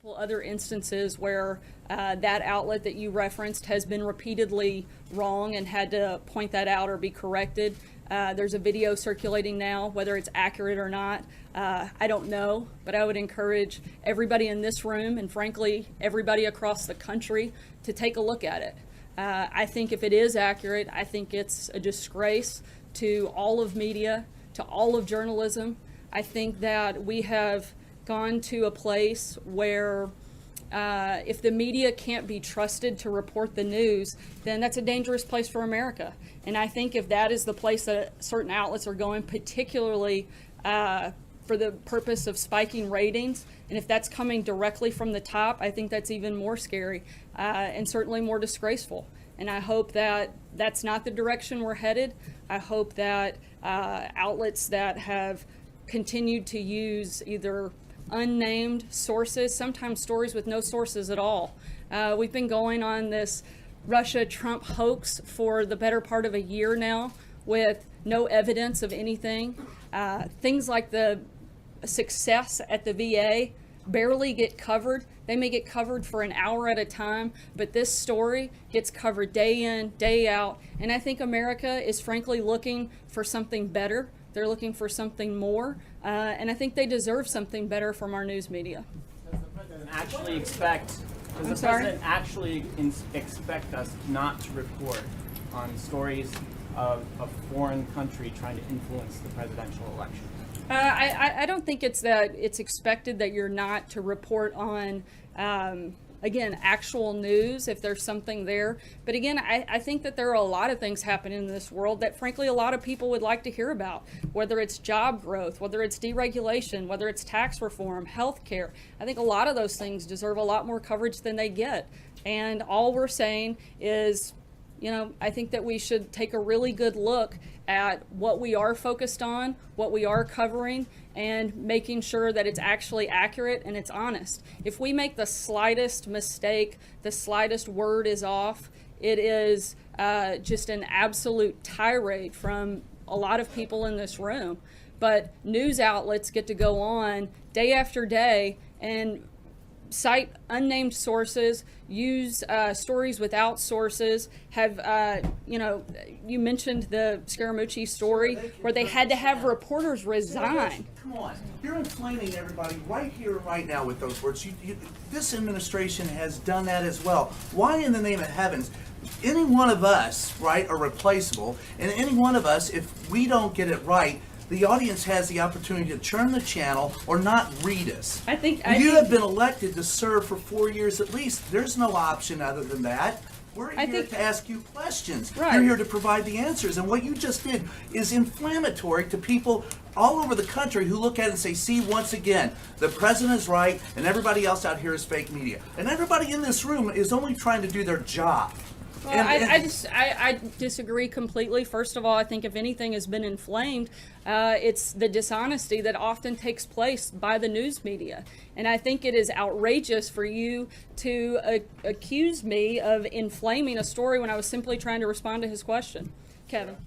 multiple other instances where that outlet that you referenced has been repeatedly wrong and had to point that out or be corrected. There's a video circulating now, whether it's accurate or not, I don't know, but I would encourage everybody in this room and frankly everybody across the country to take a look at it. I think if it is accurate, I think it's a disgrace to all of media, to all of journalism. I think that we have gone to a place where if the media can't be trusted to report the news, then that's a dangerous place for America. And I think if that is the place that certain outlets are going, particularly for the purpose of spiking ratings, and if that's coming directly from the top, I think that's even more scary and certainly more disgraceful. And I hope that that's not the direction we're headed. I hope that outlets that have continued to use either unnamed sources, sometimes stories with no sources at all. We've been going on this Russia-Trump hoax for the better part of a year now with no evidence of anything. Things like the success at the VA barely get covered. They may get covered for an hour at a time, but this story gets covered day in, day out. And I think America is frankly looking for something better. They're looking for something more, and I think they deserve something better from our news media. Does the president actually expect? Does the president actually expect us not to report on stories of a foreign country trying to influence the presidential election? I don't think it's that it's expected that you're not to report on, again, actual news if there's something there. But again, I think that there are a lot of things happening in this world that frankly a lot of people would like to hear about, whether it's job growth, whether it's deregulation, whether it's tax reform, health care. I think a lot of those things deserve a lot more coverage than they get. And all we're saying is, you know, I think that we should take a really good look at what we are focused on, what we are covering, and making sure that it's actually accurate and it's honest. If we make the slightest mistake, the slightest word is off, it is just an absolute tirade from a lot of people in this room. But news outlets get to go on day after day and cite unnamed sources, use stories without sources, have, you know, you mentioned the Scaramucci story where they had to have reporters resign. Come on, you're inflaming everybody right here and right now with those words. This administration has done that as well. Why in the name of heavens? Any one of us, right, are replaceable, and any one of us, if we don't get it right, the audience has the opportunity to turn the channel or not read us. You have been elected to serve for 4 years at least. There's no option other than that. We're here to ask you questions. Right. You're here to provide the answers. And what you just did is inflammatory to people all over the country who look at it and say, see, once again, the president is right and everybody else out here is fake media. And everybody in this room is only trying to do their job. Well, I disagree completely. First of all, I think if anything has been inflamed, it's the dishonesty that often takes place by the news media. And I think it is outrageous for you to accuse me of inflaming a story when I was simply trying to respond to his question. Kevin.